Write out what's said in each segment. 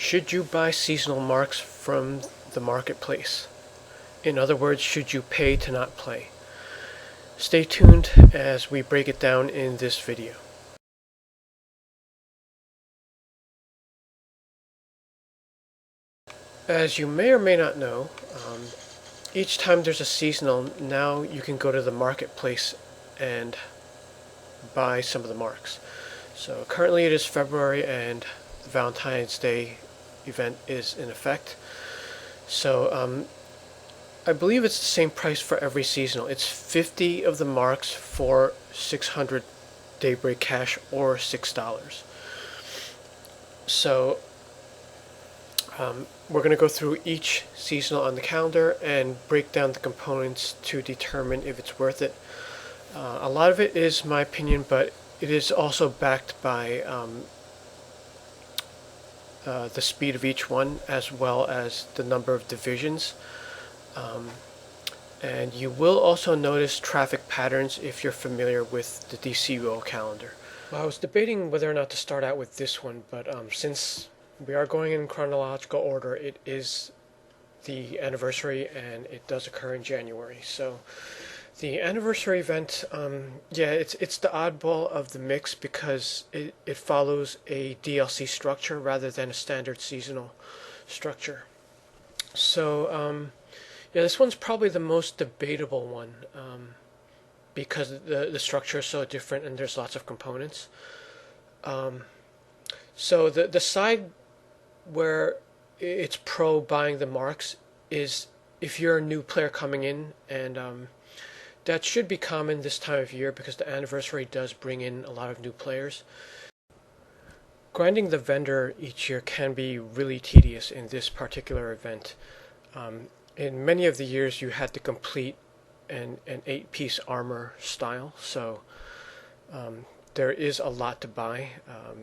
Should you buy seasonal marks from the marketplace? In other words, should you pay to not play? Stay tuned as we break it down in this video. As you may or may not know, each time there's a seasonal, now you can go to the marketplace and buy some of the marks. So currently it is February and the Valentine's Day event is in effect. So I believe it's the same price for every seasonal. It's 50 of the marks for 600 Daybreak cash or $6. So we're going to go through each seasonal on the calendar and break down the components to determine if it's worth it. A lot of it is my opinion, but it is also backed by the speed of each one as well as the number of divisions. And you will also notice traffic patterns if you're familiar with the DCUO calendar. Well, I was debating whether or not to start out with this one, but since we are going in chronological order, it is the anniversary and it does occur in January. So the anniversary event, yeah, it's the oddball of the mix because it follows a DLC structure rather than a standard seasonal structure. So yeah, this one's probably the most debatable one because the structure is so different and there's lots of components. So the side where it's pro buying the marks is if you're a new player coming in, and that should be common this time of year because the anniversary does bring in a lot of new players. Grinding the vendor each year can be really tedious in this particular event. In many of the years you had to complete an 8-piece armor style, so there is a lot to buy,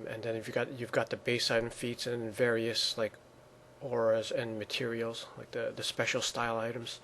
and then you've got the base item feats and various like auras and materials like the special style items.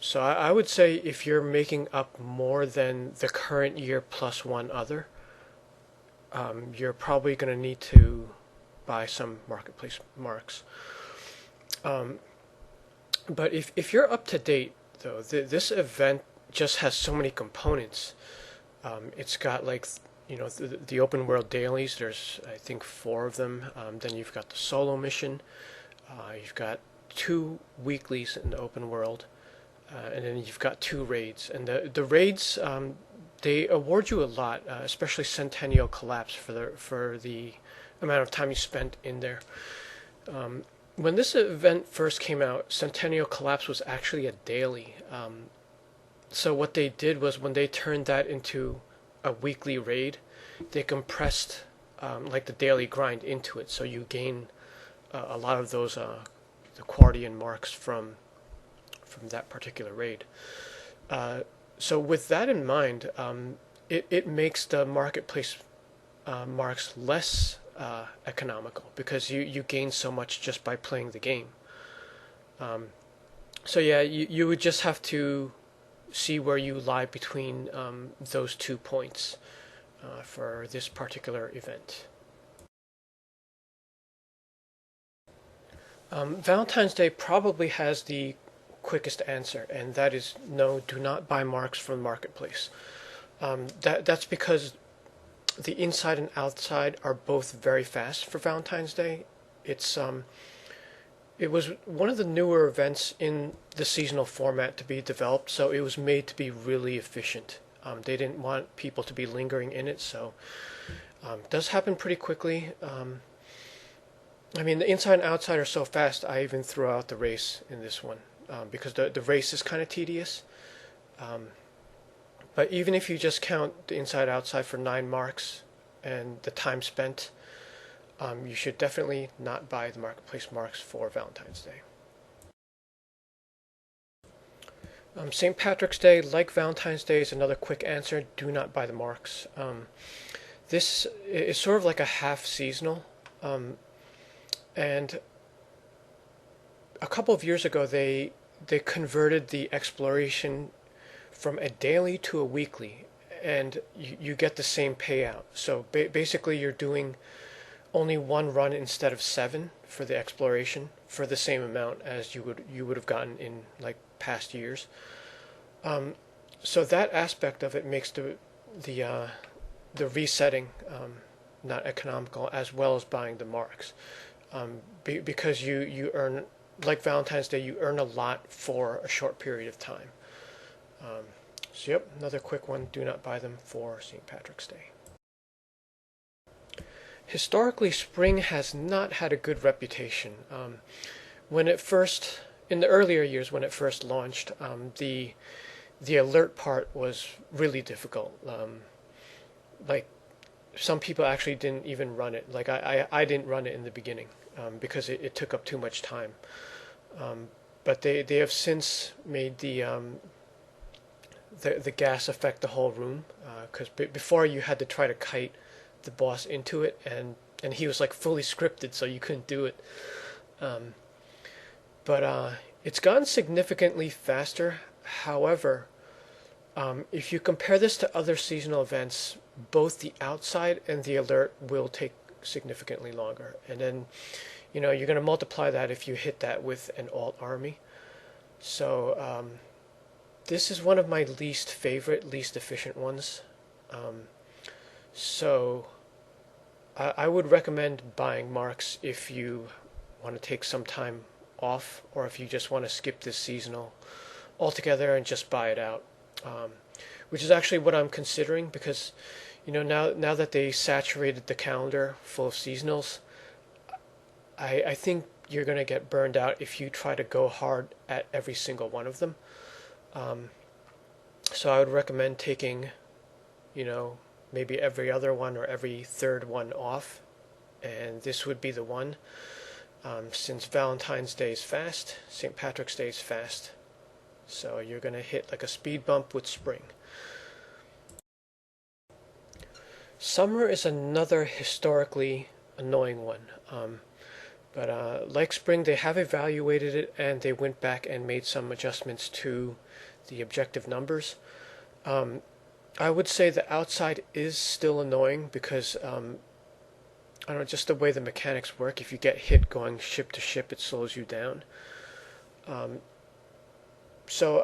So I would say if you're making up more than the current year plus one other, you're probably going to need to buy some marketplace marks. But if you're up to date, though, this event just has so many components. It's got like, you know, the open world dailies. There's I think 4 of them. Then you've got the solo mission. You've got 2 weeklies in the open world, and then you've got 2 raids. And the raids, they award you a lot, especially Centennial Collapse for the amount of time you spent in there. When this event first came out, Centennial Collapse was actually a daily. So what they did was when they turned that into a weekly raid, they compressed like the daily grind into it. So you gain a lot of those the Quardian marks from that particular raid. So with that in mind, it makes the marketplace marks less economical because you gain so much just by playing the game. So yeah, you would just have to see where you lie between those 2 points for this particular event. Valentine's Day probably has the quickest answer, and that is no, do not buy marks from the marketplace. That's because the inside and outside are both very fast for Valentine's Day. It was one of the newer events in the seasonal format to be developed, so it was made to be really efficient. They didn't want people to be lingering in it, so it does happen pretty quickly. I mean, the inside and outside are so fast, I even threw out the race in this one because the race is kind of tedious. But even if you just count the inside outside for 9 marks and the time spent, you should definitely not buy the marketplace marks for Valentine's Day. St. Patrick's Day, like Valentine's Day, is another quick answer. Do not buy the marks. This is sort of like a half seasonal, and a couple of years ago they converted the exploration from a daily to a weekly, and you get the same payout. So basically you're doing only one run instead of 7 for the exploration for the same amount as you would have gotten in like past years. So that aspect of it makes the the resetting not economical, as well as buying the marks, because you earn, like Valentine's Day, you earn a lot for a short period of time. So yep, another quick one: do not buy them for St. Patrick's Day. Historically, Spring has not had a good reputation. When it first, in the earlier years when it first launched, the alert part was really difficult. Like some people actually didn't even run it. Like I didn't run it in the beginning because it took up too much time. But they have since made the gas affect the whole room, because before you had to try to kite the boss into it, and he was like fully scripted, so you couldn't do it. But it's gotten significantly faster. However, if you compare this to other seasonal events, both the outside and the alert will take significantly longer. And then, you're going to multiply that if you hit that with an alt army. So this is one of my least favorite, least efficient ones. So I would recommend buying marks if you want to take some time off, or if you just want to skip this seasonal altogether and just buy it out. Which is actually what I'm considering, because now that they saturated the calendar full of seasonals, I think you're going to get burned out if you try to go hard at every single one of them. So I would recommend taking, maybe every other one or every third one off, and this would be the one. Since Valentine's Day is fast, St. Patrick's Day is fast, so you're going to hit like a speed bump with Spring. Summer is another historically annoying one. But like Spring, they have evaluated it, and they went back and made some adjustments to the objective numbers. I would say the outside is still annoying because, I don't know, just the way the mechanics work. If you get hit going ship to ship, it slows you down. So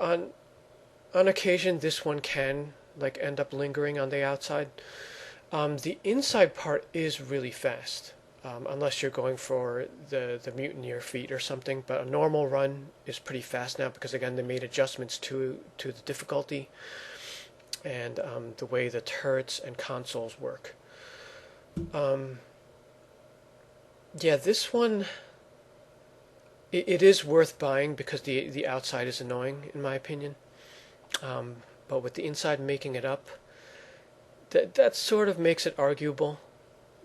on occasion, this one can like end up lingering on the outside. The inside part is really fast. Unless you're going for the Mutineer feat or something, but a normal run is pretty fast now because, again, they made adjustments to the difficulty and the way the turrets and consoles work. Yeah, this one, it is worth buying because the outside is annoying, in my opinion. But with the inside making it up, that sort of makes it arguable.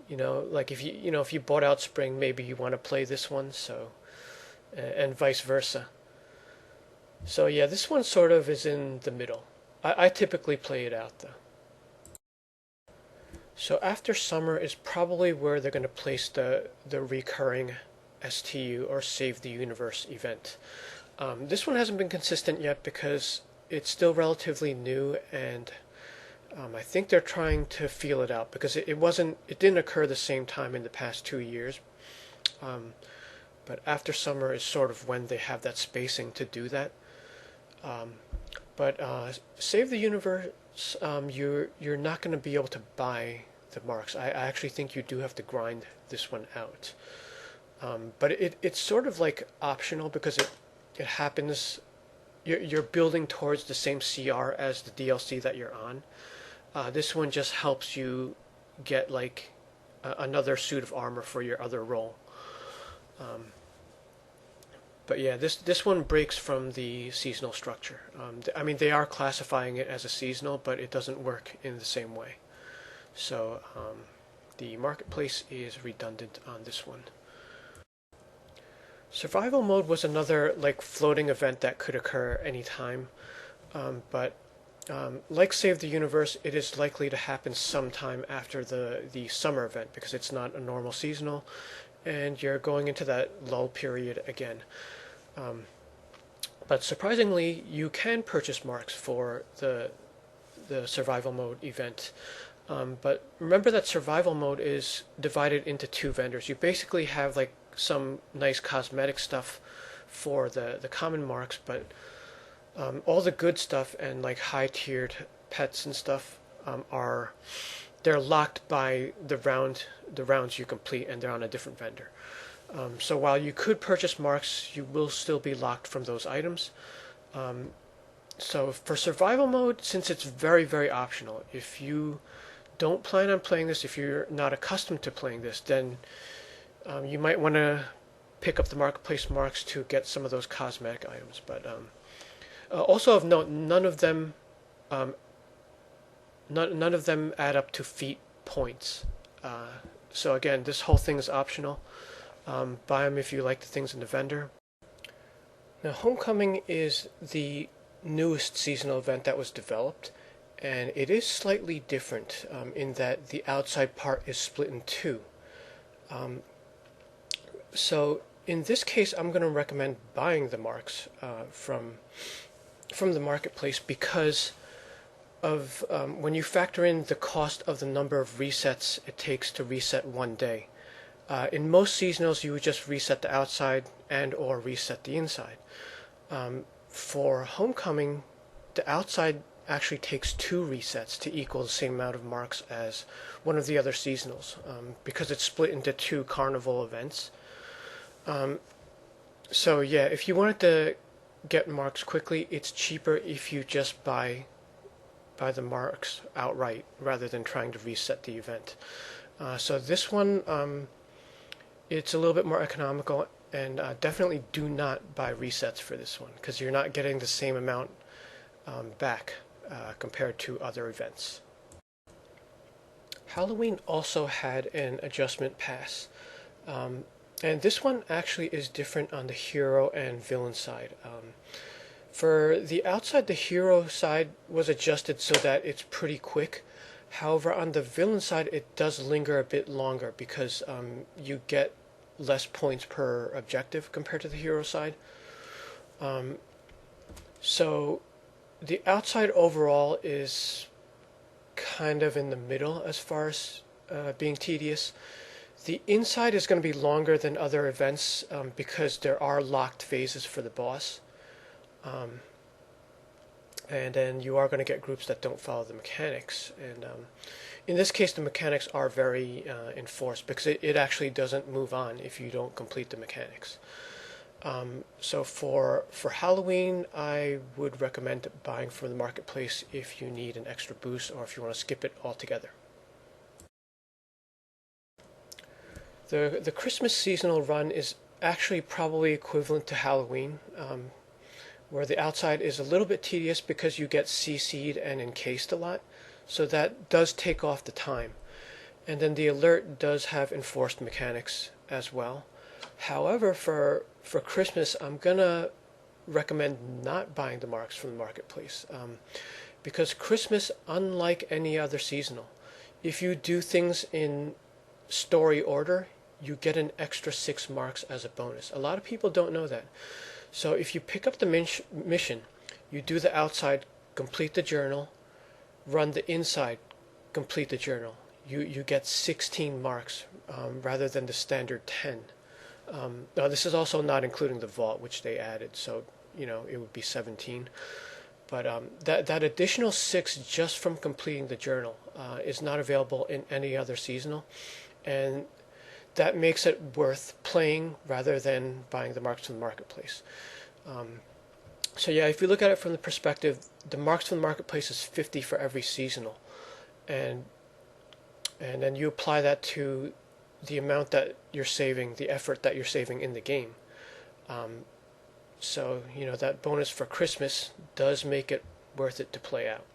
Like if you bought out Spring, maybe you want to play this one, so, and vice versa. So yeah, this one sort of is in the middle. I typically play it out though. So after Summer is probably where they're going to place the recurring STU, or Save the Universe, event. This one hasn't been consistent yet because it's still relatively new, and I think they're trying to feel it out because it didn't occur the same time in the past 2 years. But after Summer is sort of when they have that spacing to do that. But Save the Universe, you're not going to be able to buy the marks. I actually think you do have to grind this one out. But it's sort of like optional because it happens. You're building towards the same CR as the DLC that you're on. This one just helps you get like another suit of armor for your other role. But yeah, this one breaks from the seasonal structure. I mean, they are classifying it as a seasonal, but it doesn't work in the same way. So the marketplace is redundant on this one. Survival mode was another like floating event that could occur anytime, but like Save the Universe, it is likely to happen sometime after the summer event because it's not a normal seasonal, and you're going into that lull period again. But surprisingly, you can purchase marks for the survival mode event. But remember that survival mode is divided into two vendors. You basically have like some nice cosmetic stuff for the common marks, but all the good stuff and like high tiered pets and stuff they're locked by the rounds you complete, and they're on a different vendor. So while you could purchase marks, you will still be locked from those items. So for survival mode, since it's very, very optional, if you don't plan on playing this, if you're not accustomed to playing this, then you might want to pick up the marketplace marks to get some of those cosmetic items. But also of note, none of them add up to feat points. So again, this whole thing is optional. Buy them if you like the things in the vendor. Now, Homecoming is the newest seasonal event that was developed, and it is slightly different in that the outside part is split in two. So in this case, I'm going to recommend buying the marks from the marketplace because of when you factor in the cost of the number of resets it takes to reset one day. In most seasonals, you would just reset the outside and or reset the inside. For Homecoming, the outside actually takes two resets to equal the same amount of marks as one of the other seasonals, because it's split into two carnival events. So yeah, if you wanted to get marks quickly, it's cheaper if you just buy the marks outright rather than trying to reset the event. So this one, it's a little bit more economical, and definitely do not buy resets for this one because you're not getting the same amount back compared to other events. Halloween also had an adjustment pass, and this one actually is different on the hero and villain side. For the outside, the hero side was adjusted so that it's pretty quick. However, on the villain side, it does linger a bit longer because you get less points per objective compared to the hero side. So the outside overall is kind of in the middle as far as being tedious. The inside is going to be longer than other events because there are locked phases for the boss. And then you are going to get groups that don't follow the mechanics. And in this case, the mechanics are very enforced because it actually doesn't move on if you don't complete the mechanics. So for Halloween, I would recommend buying from the marketplace if you need an extra boost or if you want to skip it altogether. The Christmas seasonal run is actually probably equivalent to Halloween, where the outside is a little bit tedious because you get CC'd and encased a lot, so that does take off the time. And then the alert does have enforced mechanics as well. However, for Christmas, I'm gonna recommend not buying the marks from the marketplace because Christmas, unlike any other seasonal, if you do things in story order, you get an extra 6 marks as a bonus. A lot of people don't know that. So if you pick up the mission, you do the outside, complete the journal, run the inside, complete the journal. You get 16 marks rather than the standard 10. Now this is also not including the vault, which they added, so it would be 17. But that additional 6 just from completing the journal is not available in any other seasonal, and that makes it worth playing rather than buying the marks from the marketplace. So yeah, if you look at it from the perspective, the marks from the marketplace is 50 for every seasonal, and then you apply that to the amount that you're saving, the effort that you're saving in the game. So that bonus for Christmas does make it worth it to play out.